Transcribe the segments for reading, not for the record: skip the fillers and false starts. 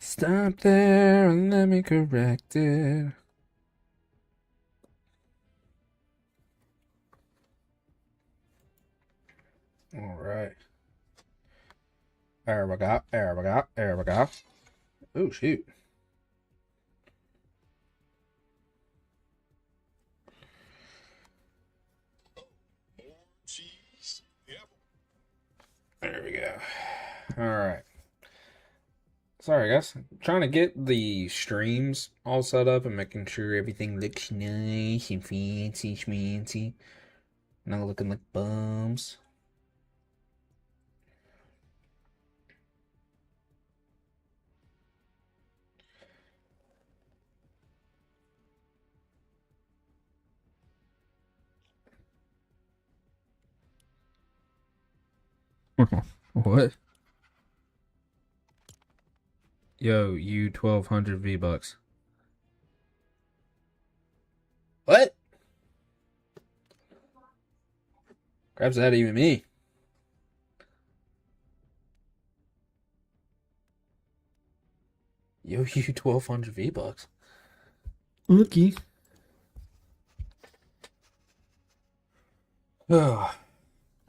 Stop there and let me correct it. All right. There we go. There we go. There we go. Oh, shoot. There we go. All right. Sorry, guys. Trying to get the streams all set up and making sure everything looks nice and fancy schmancy. Not looking like bums. What? Yo, you 1200 V-Bucks. What? Crap's that even me? Yo, you 1200 V-Bucks. Looky. I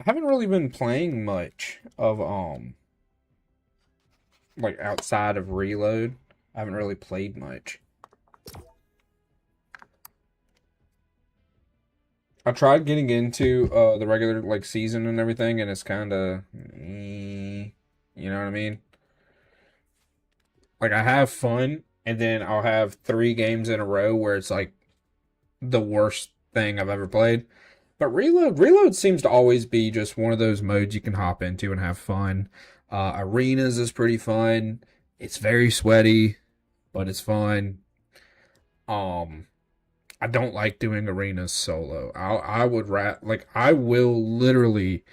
haven't really been playing much of like outside of Reload. I haven't really played much. I tried getting into the regular like season and everything, and it's kind of, you know what I mean? Like I have fun, and then I'll have 3 games in a row where it's like the worst thing I've ever played. But Reload seems to always be just one of those modes you can hop into and have fun. Arenas is pretty fun. It's very sweaty, but it's fun. I don't like doing arenas solo. I will literally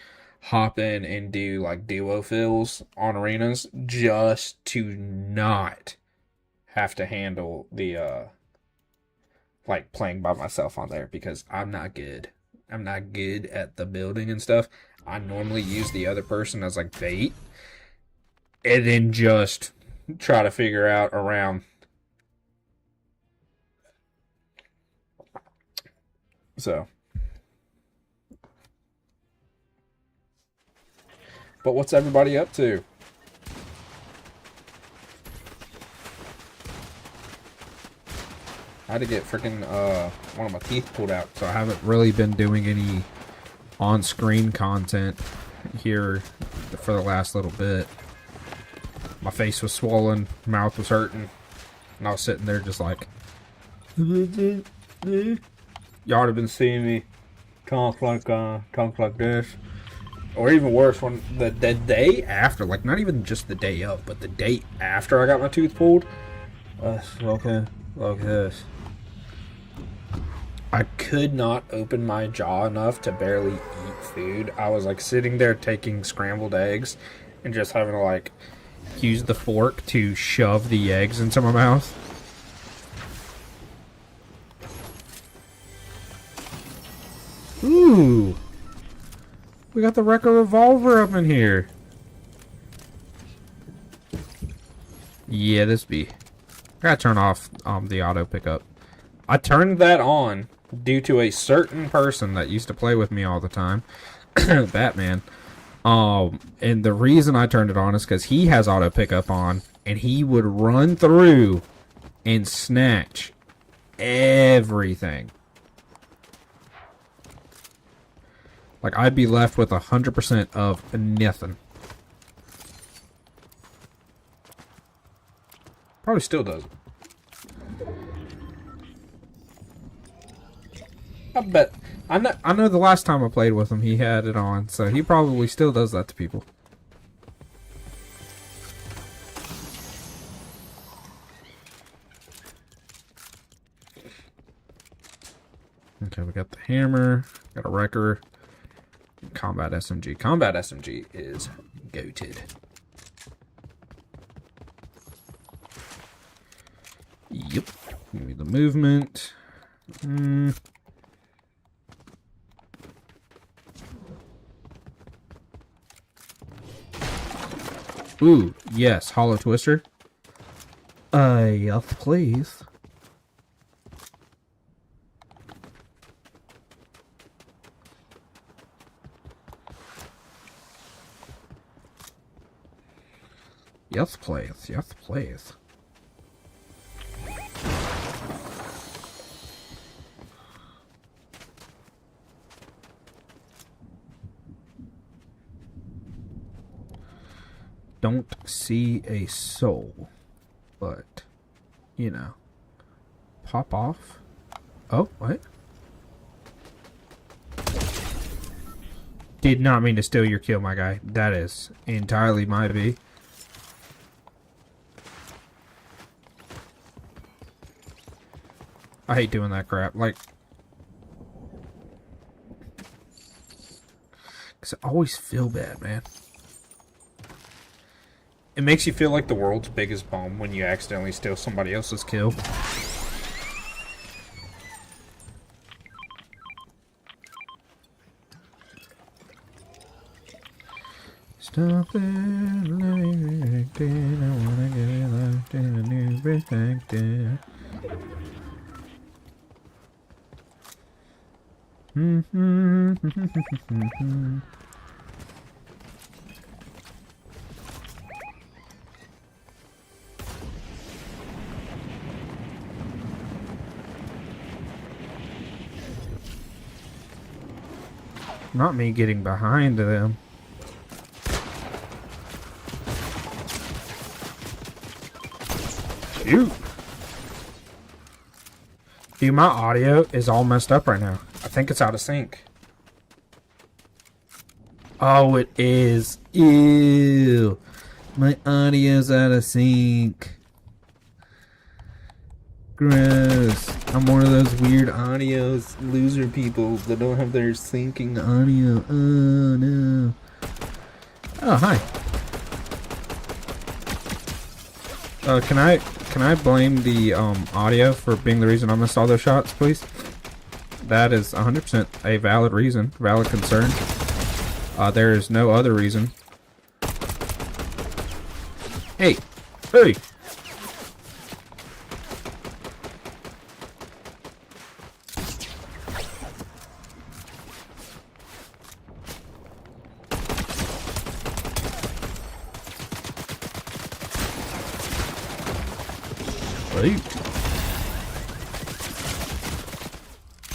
hop in and do like duo fills on arenas just to not have to handle the like playing by myself on there because I'm not good. I'm not good at the building and stuff. I normally use the other person as like bait and then just try to figure out around. So, but what's everybody up to? I had to get freaking one of my teeth pulled out, so I haven't really been doing any on-screen content here for the last little bit. My face was swollen, mouth was hurting, and I was sitting there just like, y'all would have been seeing me talk like this. Or even worse, when the day after, like not even just the day up, but the day after I got my tooth pulled, okay, like this. I could not open my jaw enough to barely eat food. I was like sitting there taking scrambled eggs and just having to like use the fork to shove the eggs into my mouth. Ooh. We got the Rekka revolver up in here. Yeah, this be. I gotta turn off the auto pickup. I turned that on due to a certain person that used to play with me all the time, Batman. And the reason I turned it on is because he has auto pickup on, and he would run through and snatch everything. Like I'd be left with 100% of nothing. Probably still does. I bet. I know the last time I played with him, he had it on, so he probably still does that to people. Okay, we got the hammer, got a wrecker, combat SMG. Combat SMG is goated. Yep. Give me the movement. Ooh, yes, Hollow Twister. Yes, please. Yes, please. Yes, please. Don't see a soul, but, you know, pop off. Oh, what? Did not mean to steal your kill, my guy. That is entirely my B. I hate doing that crap. Like, because I always feel bad, man. It makes you feel like the world's biggest bum when you accidentally steal somebody else's kill. Stop it, living I wanna get locked in a new perspective. Not me getting behind them. Shoot. Dude, my audio is all messed up right now. I think it's out of sync. Oh, it is. Ew. My audio's out of sync. Gross. I'm one of those weird audios loser people that don't have their syncing audio. Oh, no. Oh, hi. Can I blame the audio for being the reason I missed all those shots, please? That is 100% a valid reason, valid concern. There is no other reason. Hey, hey.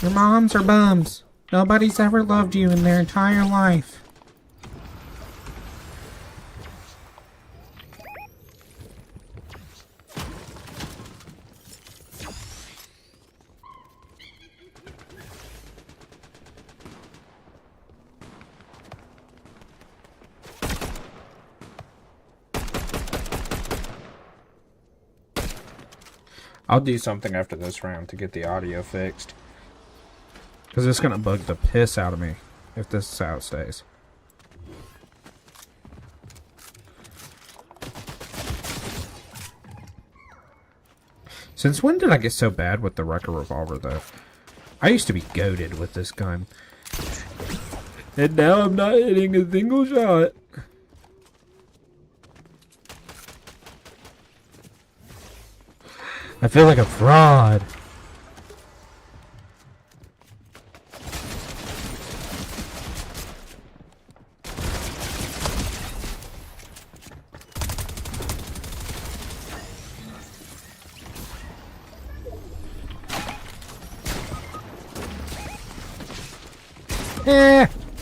Your moms are bums. Nobody's ever loved you in their entire life. I'll do something after this round to get the audio fixed. Because it's going to bug the piss out of me if this is how it stays. Since when did I get so bad with the Wrecker Revolver, though? I used to be goated with this gun. And now I'm not hitting a single shot. I feel like a fraud.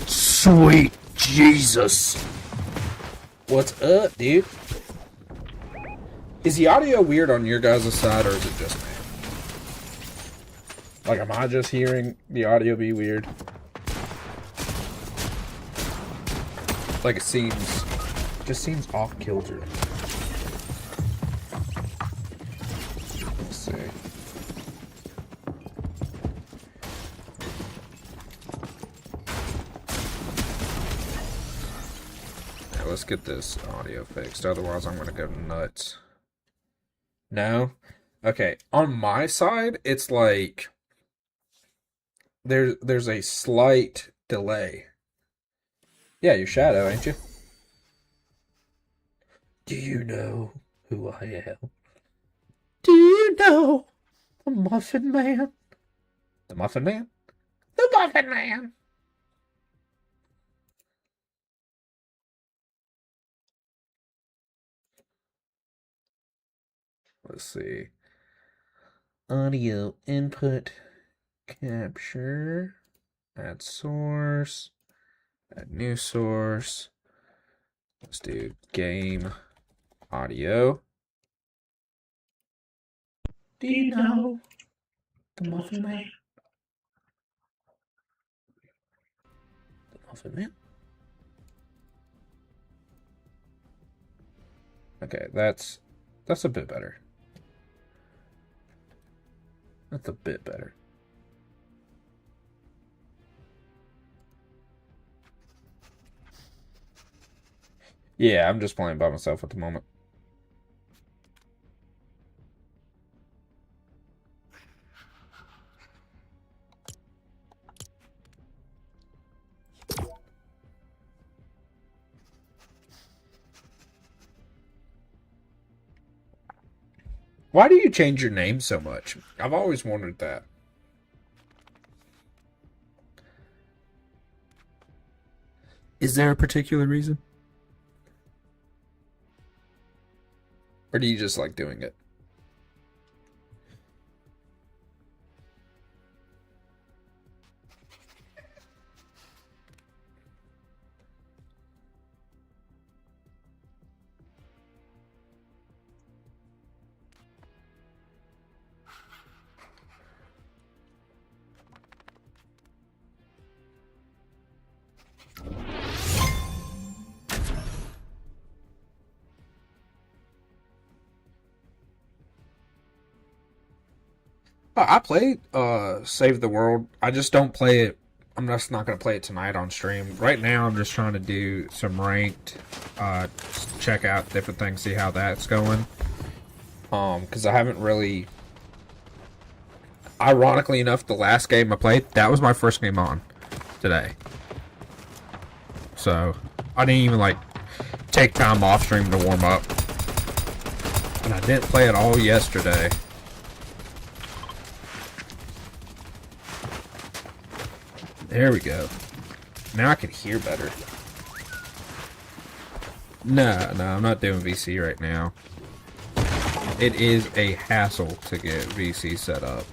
Sweet Jesus. What's up, dude? Is the audio weird on your guys' side, or is it just me? Like, am I just hearing the audio be weird? Like, it just seems off kilter. Let's see. Let's get this audio fixed, otherwise I'm gonna go nuts. No? Okay, on my side, it's like there's a slight delay. Yeah, you're Shadow, ain't you? Do you know who I am? No! The Muffin Man. The Muffin Man? The Muffin Man! Let's see. Audio input capture. Add source. Add new source. Let's do game audio. Do you know the Muffin Man? The Muffin Man? Okay, that's a bit better. That's a bit better. Yeah, I'm just playing by myself at the moment. Why do you change your name so much? I've always wondered that. Is there a particular reason? Or do you just like doing it? I play Save the World. I just don't play it. I'm just not going to play it tonight on stream. Right now, I'm just trying to do some ranked, check out different things, see how that's going. Because I haven't really... Ironically enough, the last game I played, that was my first game on today. So, I didn't even, like, take time off stream to warm up. And I didn't play it all yesterday. There we go. Now I can hear better. No, I'm not doing VC right now. It is a hassle to get VC set up.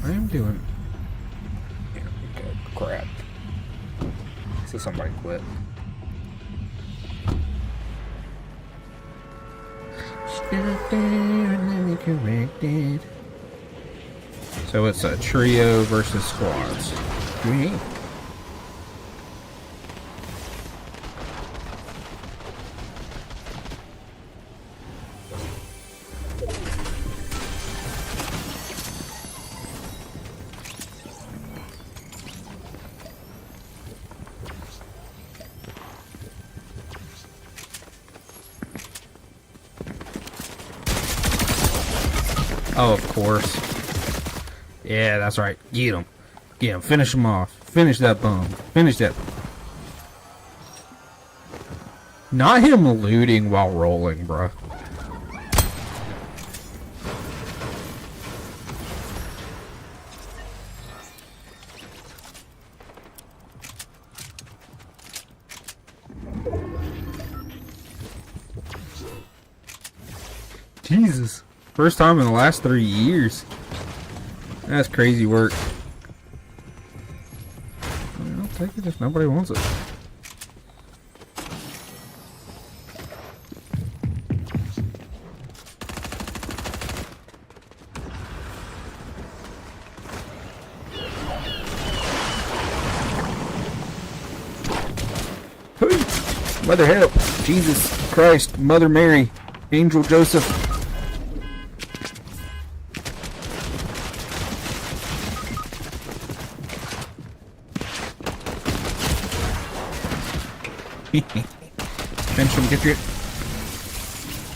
I am doing... Yeah, okay, crap. So somebody quit. Stop there and let me correct it. So it's a trio versus squads. Great. Oh, of course. Yeah, that's right. Get him. Get him. Finish him off. Finish that bum. Finish that. Not him looting while rolling, bro. Jesus. First time in the last 3 years. That's crazy work. I'll take it if nobody wants it. Hey, Mother help! Jesus Christ, Mother Mary, Angel Joseph. Pinch him, get your...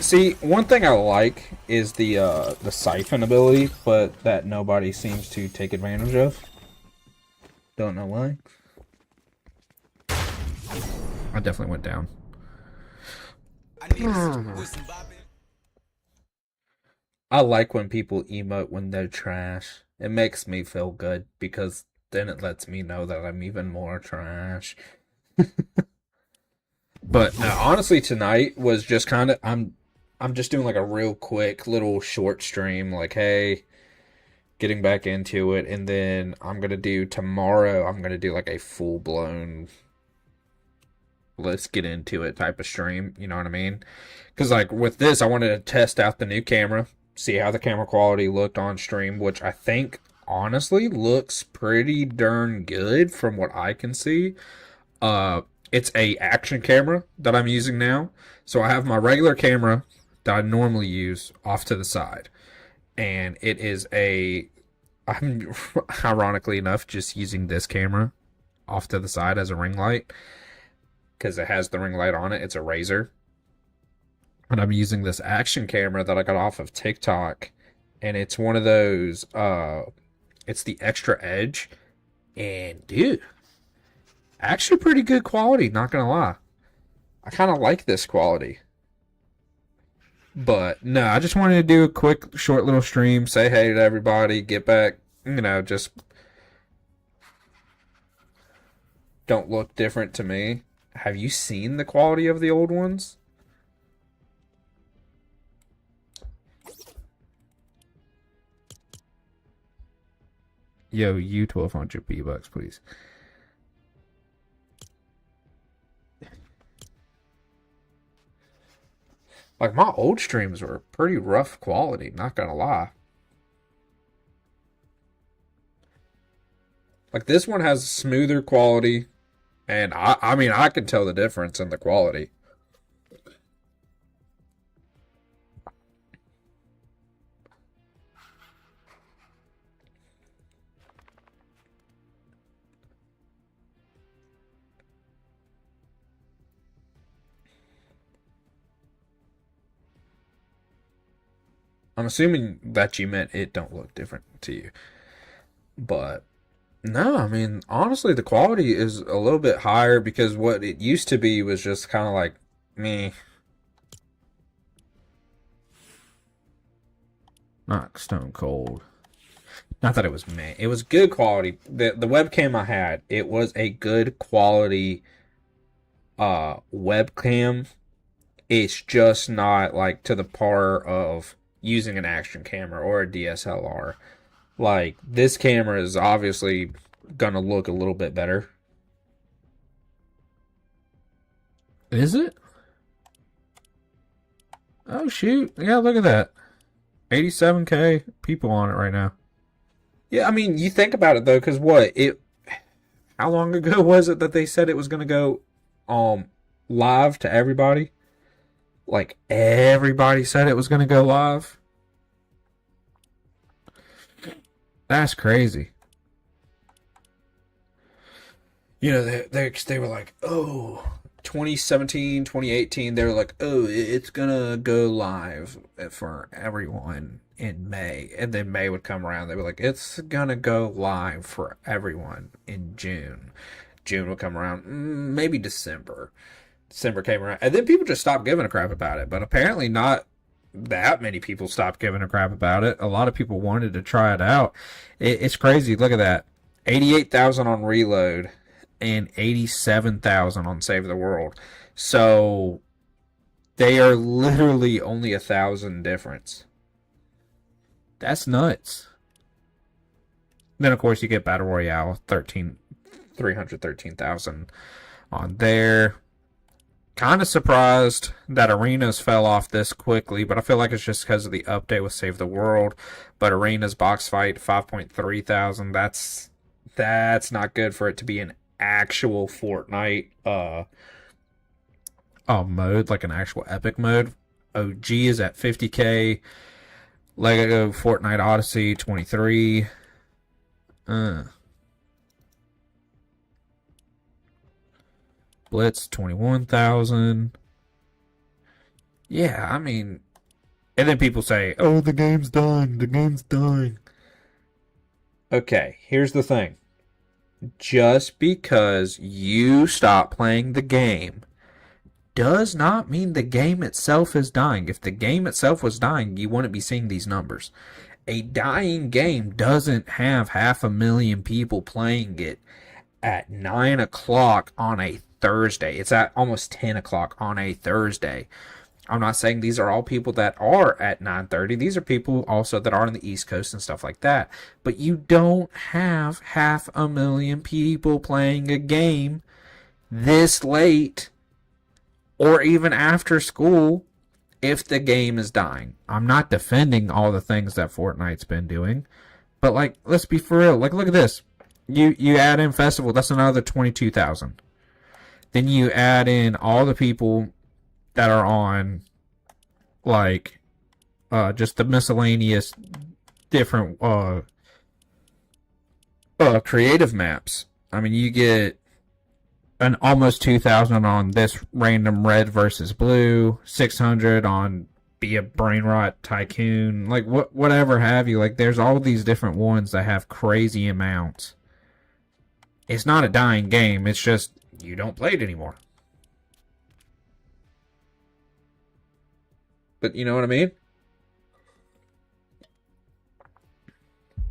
See, one thing I like is the siphon ability, but that nobody seems to take advantage of. Don't know why. I definitely went down. I like when people emote when they're trash. It makes me feel good because then it lets me know that I'm even more trash. But no, honestly, tonight was just kind of I'm just doing like a real quick little short stream, like hey, getting back into it, and then I'm gonna do tomorrow. I'm gonna do like a full blown let's get into it type of stream. You know what I mean? Because like with this, I wanted to test out the new camera, see how the camera quality looked on stream, which I think honestly looks pretty darn good from what I can see. It's a action camera that I'm using now. So I have my regular camera that I normally use off to the side. And it is I'm ironically enough just using this camera off to the side as a ring light. Because it has the ring light on it. It's a Razer. And I'm using this action camera that I got off of TikTok. And it's one of those, it's the Extra Edge. And dude, actually pretty good quality, not gonna lie. I kind of like this quality. But no, I just wanted to do a quick, short little stream, say hey to everybody, get back, just don't look different to me. Have you seen the quality of the old ones? Yo, you 1200 B-Bucks, please. Like, my old streams were pretty rough quality, not gonna lie. Like, this one has smoother quality, and I mean, I can tell the difference in the quality. I'm assuming that you meant it don't look different to you. But no, I mean, honestly, the quality is a little bit higher because what it used to be was just kind of like me. Not stone cold. Not that it was me. It was good quality. The webcam I had, it was a good quality webcam. It's just not like to the par of using an action camera or a DSLR. Like, this camera is obviously gonna look a little bit better. Is it? Oh, shoot. Yeah, look at that. 87K people on it right now. Yeah, I mean, you think about it though, because how long ago was it that they said it was gonna go live to everybody? Like, everybody said it was gonna go live. That's crazy. They were like, oh, 2017, 2018, they were like, oh, it's gonna go live for everyone in May. And then May would come around, they were like, it's gonna go live for everyone in June. June would come around, maybe December. December came around, and then people just stopped giving a crap about it. But apparently not that many people stopped giving a crap about it. A lot of people wanted to try it out. It's crazy. Look at that. 88,000 on Reload and 87,000 on Save the World. So they are literally only 1,000 difference. That's nuts. Then, of course, you get Battle Royale, 313,000 on there. Kind of surprised that Arenas fell off this quickly, but I feel like it's just because of the update with Save the World. But Arenas box fight 5.3 thousand. That's not good for it to be an actual Fortnite mode, like an actual epic mode. OG is at 50K. Lego Fortnite Odyssey 23. Blitz 21,000. Yeah, I mean, and then people say, "Oh, the game's dying. The game's dying." Okay, here's the thing. Just because you stop playing the game does not mean the game itself is dying. If the game itself was dying, you wouldn't be seeing these numbers. A dying game doesn't have 500,000 people playing it at 9 o'clock on a Thursday. It's at almost 10 o'clock on a Thursday. I'm not saying these are all people that are at 9:30. These are people also that are on the East Coast and stuff like that. But you don't have 500,000 people playing a game this late or even after school if the game is dying. I'm not defending all the things that Fortnite's been doing, but like, let's be for real. Like, look at this. You add in festival, that's another 22,000. Then you add in all the people that are on, like, just the miscellaneous different creative maps. I mean, you get an almost 2,000 on this random red versus blue, 600 on Be a Brain Rot Tycoon, like whatever have you. Like, there's all these different ones that have crazy amounts. It's not a dying game, it's just you don't play it anymore. But you know what I mean?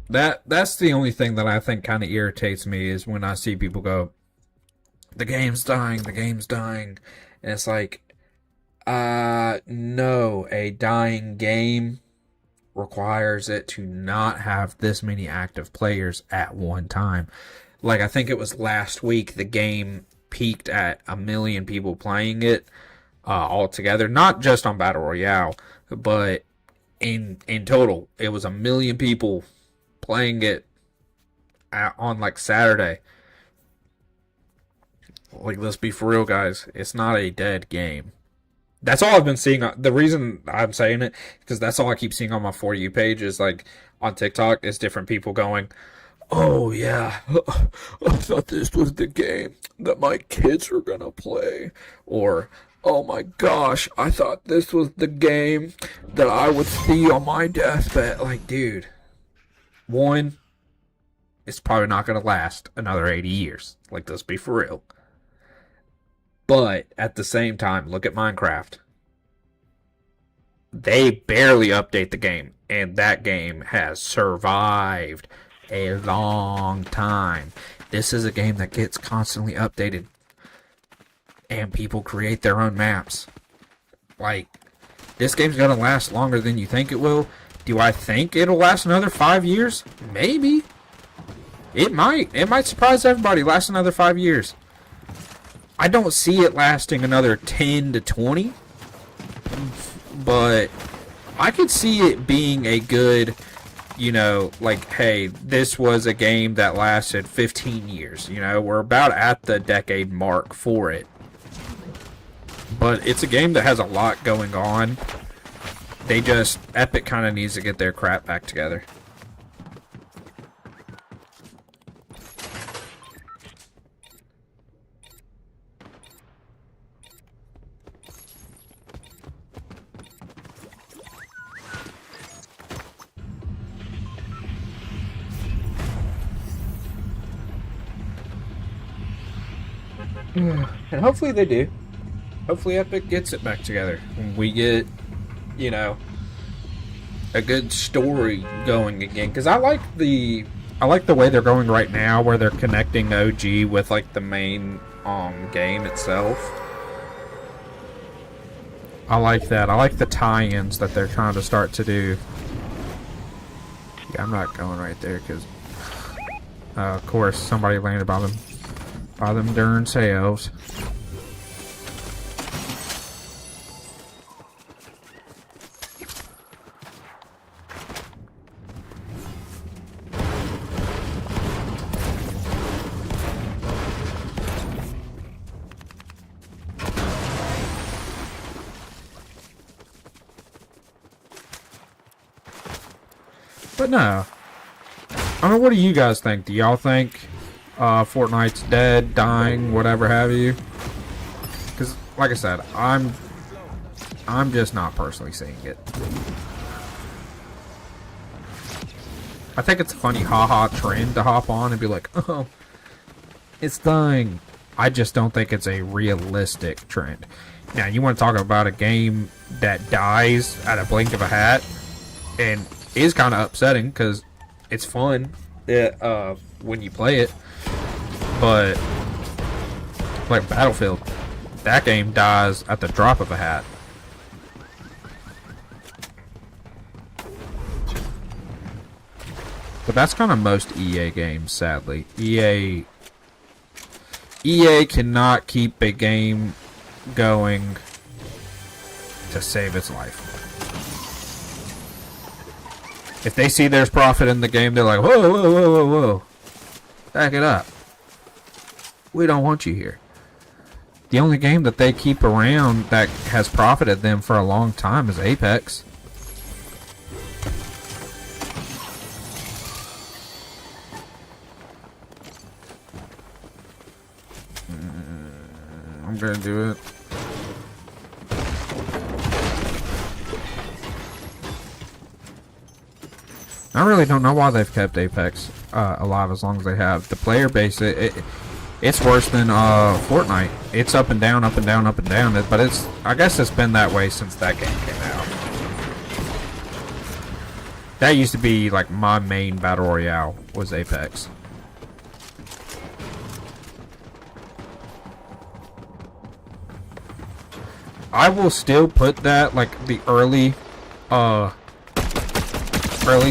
That's the only thing that I think kind of irritates me is when I see people go, the game's dying, the game's dying. And it's like, no, a dying game requires it to not have this many active players at one time. Like, I think it was last week the game peaked at 1 million people playing it altogether. Not just on Battle Royale, but in total. It was 1 million people playing it on, like, Saturday. Like, let's be for real, guys. It's not a dead game. That's all I've been seeing. The reason I'm saying it, because that's all I keep seeing on my For You page is, like, on TikTok, is different people going, oh, yeah, I thought this was the game that my kids were gonna play. Or, oh my gosh, I thought this was the game that I would see on my deathbed. Like, dude, one, it's probably not gonna last another 80 years. Like, let's be for real. But at the same time, look at Minecraft. They barely update the game, and that game has survived a long time. This is a game that gets constantly updated, and people create their own maps. Like, this game's gonna last longer than you think it will. Do I think it'll last another 5 years? Maybe. It might. It might surprise everybody. Last another 5 years. I don't see it lasting another 10 to 20, but I could see it being a good, you know, like, hey, this was a game that lasted 15 years. You know, we're about at the decade mark for it. But it's a game that has a lot going on. Epic kind of needs to get their crap back together. And hopefully they do. Hopefully Epic gets it back together. And we get, you know, a good story going again. Because I like the way they're going right now, where they're connecting OG with, like, the main game itself. I like that. I like the tie-ins that they're trying to start to do. Yeah, I'm not going right there because, of course, somebody landed by them darn selves. But no. I mean, what do you guys think? Do y'all think Fortnite's dead, dying, whatever have you? Because, like I said, I'm just not personally seeing it. I think it's a funny haha trend to hop on and be like, oh, it's dying. I just don't think it's a realistic trend. Now, you want to talk about a game that dies at a blink of a hat and is kind of upsetting because it's fun when you play it. But, like Battlefield, that game dies at the drop of a hat. But that's kind of most EA games, sadly. EA cannot keep a game going to save its life. If they see there's profit in the game, they're like, whoa, whoa, whoa, whoa, whoa. Back it up. We don't want you here. The only game that they keep around that has profited them for a long time is Apex. I'm gonna do it. I really don't know why they've kept Apex alive as long as they have. The player base, it's worse than Fortnite. It's up and down, up and down, up and down. But I guess it's been that way since that game came out. That used to be like my main battle royale was Apex. I will still put that, like, the early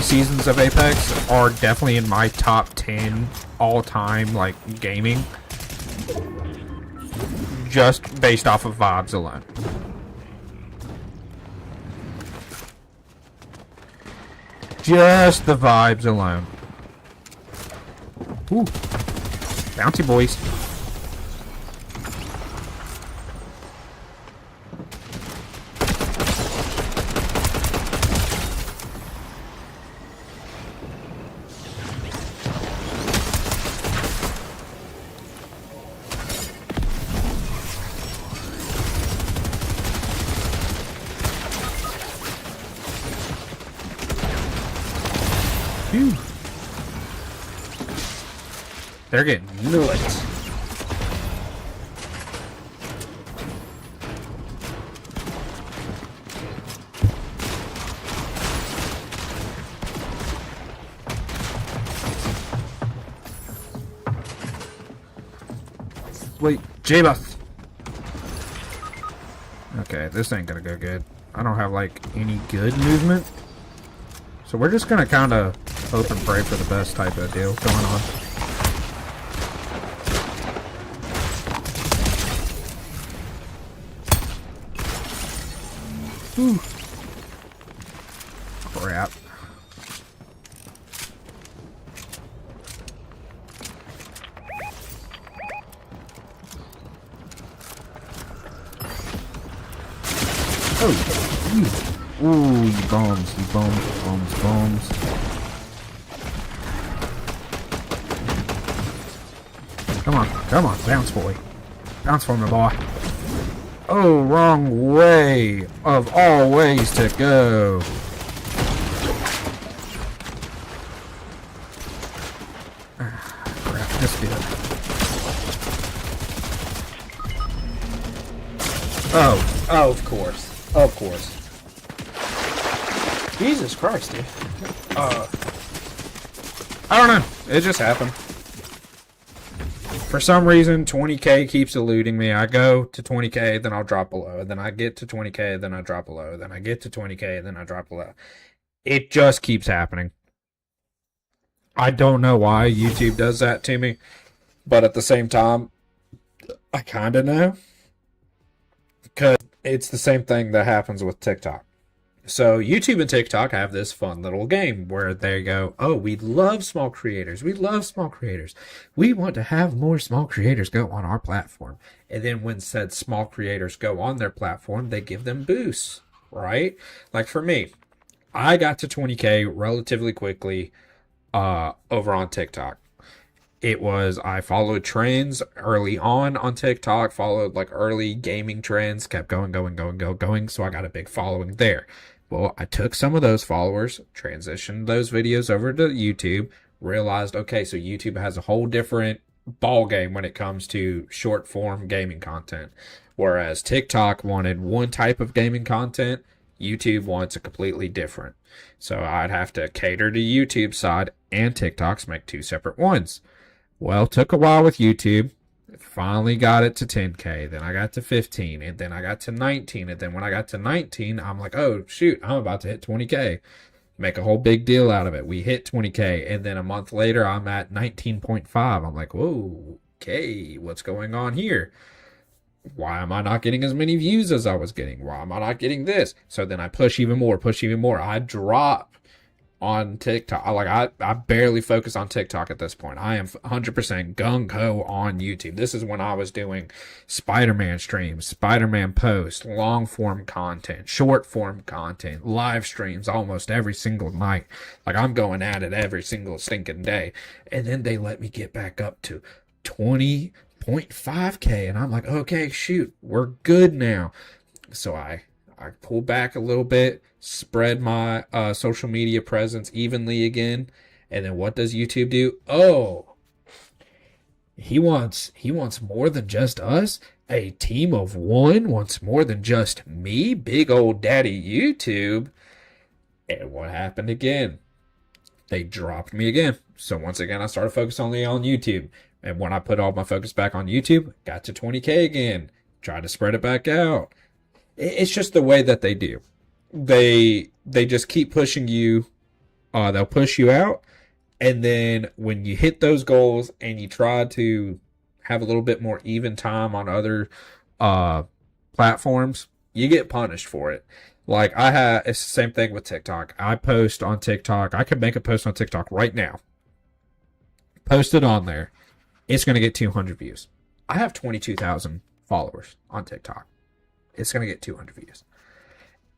seasons of Apex are definitely in my top 10 all-time, like, gaming. Just based off of vibes alone. Just the vibes alone. Ooh. Bouncy boys. Phew. They're getting nuts. Wait, J-Buff. Okay, this ain't gonna go good. I don't have, like, any good movement. So we're just gonna kind of hope and pray for the best type of deal going on. Whew. Crap. Oh, ooh, you bombs, you bombs, bombs, bombs. Come on, bounce boy. Bounce for me, boy. Oh, wrong way of all ways to go. Crap, this did. Oh, of course. Of course. Jesus Christ, dude. I don't know. It just happened. For some reason, 20k keeps eluding me. I go to 20k, then I'll drop below. Then I get to 20k, then I drop below. Then I get to 20k, then I drop below. It just keeps happening. I don't know why YouTube does that to me. But at the same time, I kind of know. Because it's the same thing that happens with TikTok. So YouTube and TikTok have this fun little game where they go, oh, we love small creators. We love small creators. We want to have more small creators go on our platform. And then when said small creators go on their platform, they give them boosts, right? Like for me, I got to 20k relatively quickly over on TikTok. it was I followed trends early on TikTok, followed like early gaming trends, kept going. So I got a big following there. Well, I took some of those followers, transitioned those videos over to YouTube, realized, okay, so YouTube has a whole different ball game when it comes to short form gaming content. Whereas TikTok wanted one type of gaming content, YouTube wants a completely different. So I'd have to cater to YouTube side and TikTok's make two separate ones. Well, took a while with YouTube. Finally got it to 10K. Then I got to 15. And then I got to 19. And then when I got to 19, I'm like, oh, shoot, I'm about to hit 20K. Make a whole big deal out of it. We hit 20K. And then a month later, I'm at 19.5. I'm like, whoa, okay, what's going on here? Why am I not getting as many views as I was getting? Why am I not getting this? So then I push even more. I drop on TikTok. I barely focus on TikTok at this point. I am 100% gung-ho on YouTube. This is when I was doing Spider-Man streams, Spider-Man posts, long-form content, short-form content, live streams almost every single night. Like, I'm going at it every single stinking day. And then they let me get back up to 20.5K. And I'm like, okay, shoot, we're good now. So I pull back a little bit, spread my social media presence evenly again, and then what does YouTube do? Oh, he wants more than just us. A team of one wants more than just me, big old daddy YouTube. And what happened again? They dropped me again. So once again, I started focusing only on YouTube. And when I put all my focus back on YouTube, got to 20K again. Tried to spread it back out. It's just the way that they do. They just keep pushing you. They'll push you out, and then when you hit those goals and you try to have a little bit more even time on other platforms, you get punished for it. Like it's the same thing with TikTok. I post on TikTok. I could make a post on TikTok right now. Post it on there. It's going to get 200 views. I have 22,000 followers on TikTok. It's going to get 200 views.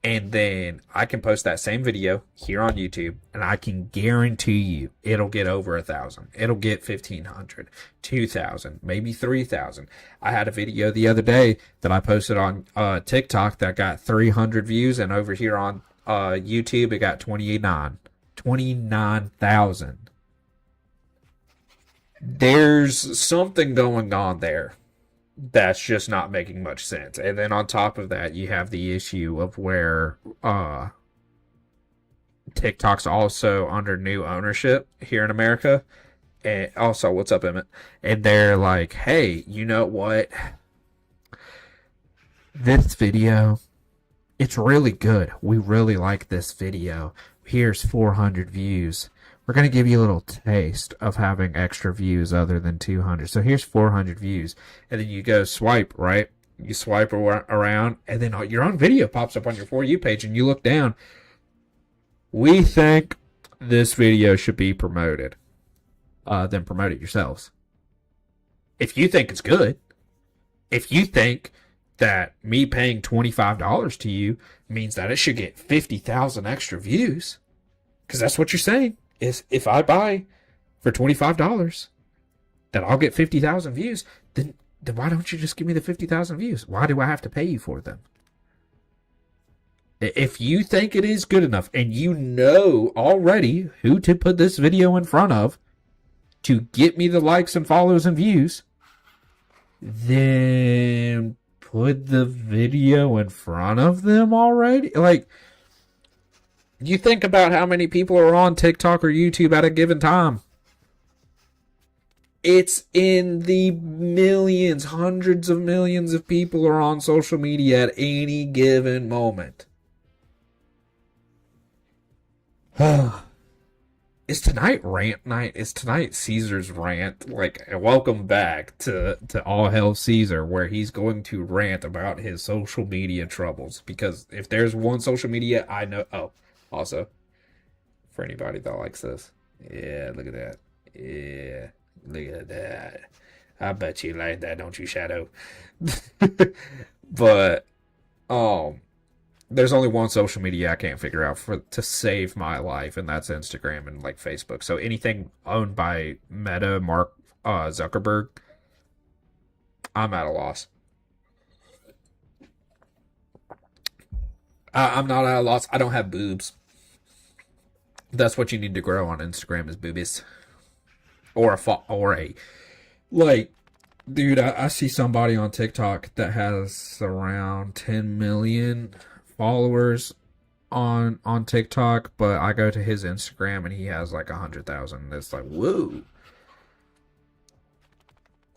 And then I can post that same video here on YouTube, and I can guarantee you it'll get over 1,000. It'll get 1,500, 2,000, maybe 3,000. I had a video the other day that I posted on TikTok that got 300 views, and over here on YouTube it got 29,000. There's something going on there that's just not making much sense. And then on top of that, you have the issue of where TikTok's also under new ownership here in America. And also, what's up, Emmett? And they're like, hey, you know what? This video, it's really good. We really like this video. Here's 400 views. We're going to give you a little taste of having extra views other than 200. So here's 400 views. And then you go swipe, right? You swipe around, and then your own video pops up on your For You page, and you look down. We think this video should be promoted. Then promote it yourselves. If you think it's good, if you think that me paying $25 to you means that it should get 50,000 extra views, because that's what you're saying. Is if I buy for $25 that I'll get 50,000 views, then why don't you just give me the 50,000 views? Why do I have to pay you for them? If you think it is good enough and you know already who to put this video in front of to get me the likes and follows and views, then put the video in front of them already. Like, you think about how many people are on TikTok or YouTube at a given time. It's in the millions, hundreds of millions of people are on social media at any given moment. Is tonight rant night? Is tonight Caesar's rant? Like, welcome back to All Hell Caesar, where he's going to rant about his social media troubles. Because if there's one social media I know... Oh, also, for anybody that likes this. Yeah, look at that. Yeah, look at that. I bet you like that, don't you, Shadow? But, there's only one social media I can't figure out to save my life, and that's Instagram and like Facebook. So anything owned by Meta, Mark Zuckerberg, I'm at a loss. I'm not at a loss. I don't have boobs. That's what you need to grow on Instagram is boobies, or a like, dude. I see somebody on TikTok that has around 10 million followers on TikTok, but I go to his Instagram and he has like 100,000. It's like, whoa,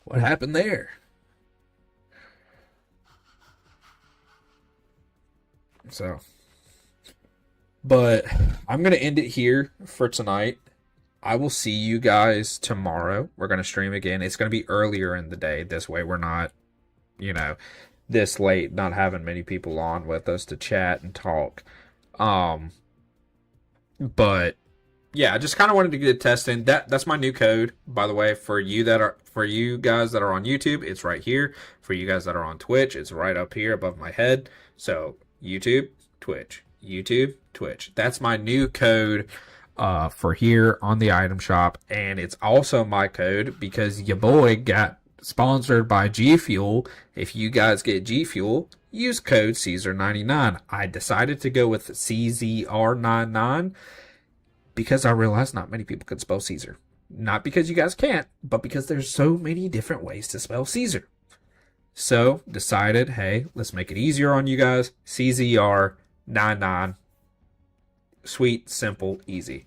what happened there? So, but I'm gonna end it here for tonight. I will see you guys tomorrow. We're gonna stream again. It's gonna be earlier in the day. This way, we're not, you know, this late, not having many people on with us to chat and talk. Um, but yeah, I just kind of wanted to get a test in. That's my new code, by the way, for you guys that are on YouTube. It's right here. For you guys that are on Twitch, it's right up here above my head. So YouTube, Twitch, YouTube, Twitch. That's my new code for here on the item shop, and it's also my code because your boy got sponsored by G Fuel. If you guys get G Fuel, use code Caesar99. I decided to go with CZR99 because I realized not many people can spell Caesar. Not because you guys can't, but because there's so many different ways to spell Caesar. So decided, hey, let's make it easier on you guys. CZR99. Sweet, simple, easy.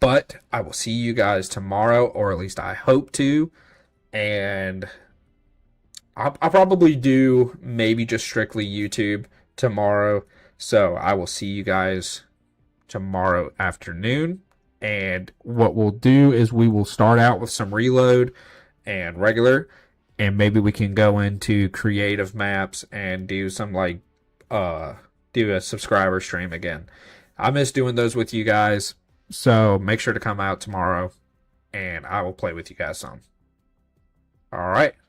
But I will see you guys tomorrow, or at least I hope to. And I'll probably do maybe just strictly YouTube tomorrow. So I will see you guys tomorrow afternoon. And what we'll do is we will start out with some reload and regular. And maybe we can go into creative maps and do some do a subscriber stream again. I miss doing those with you guys. So make sure to come out tomorrow and I will play with you guys some. All right.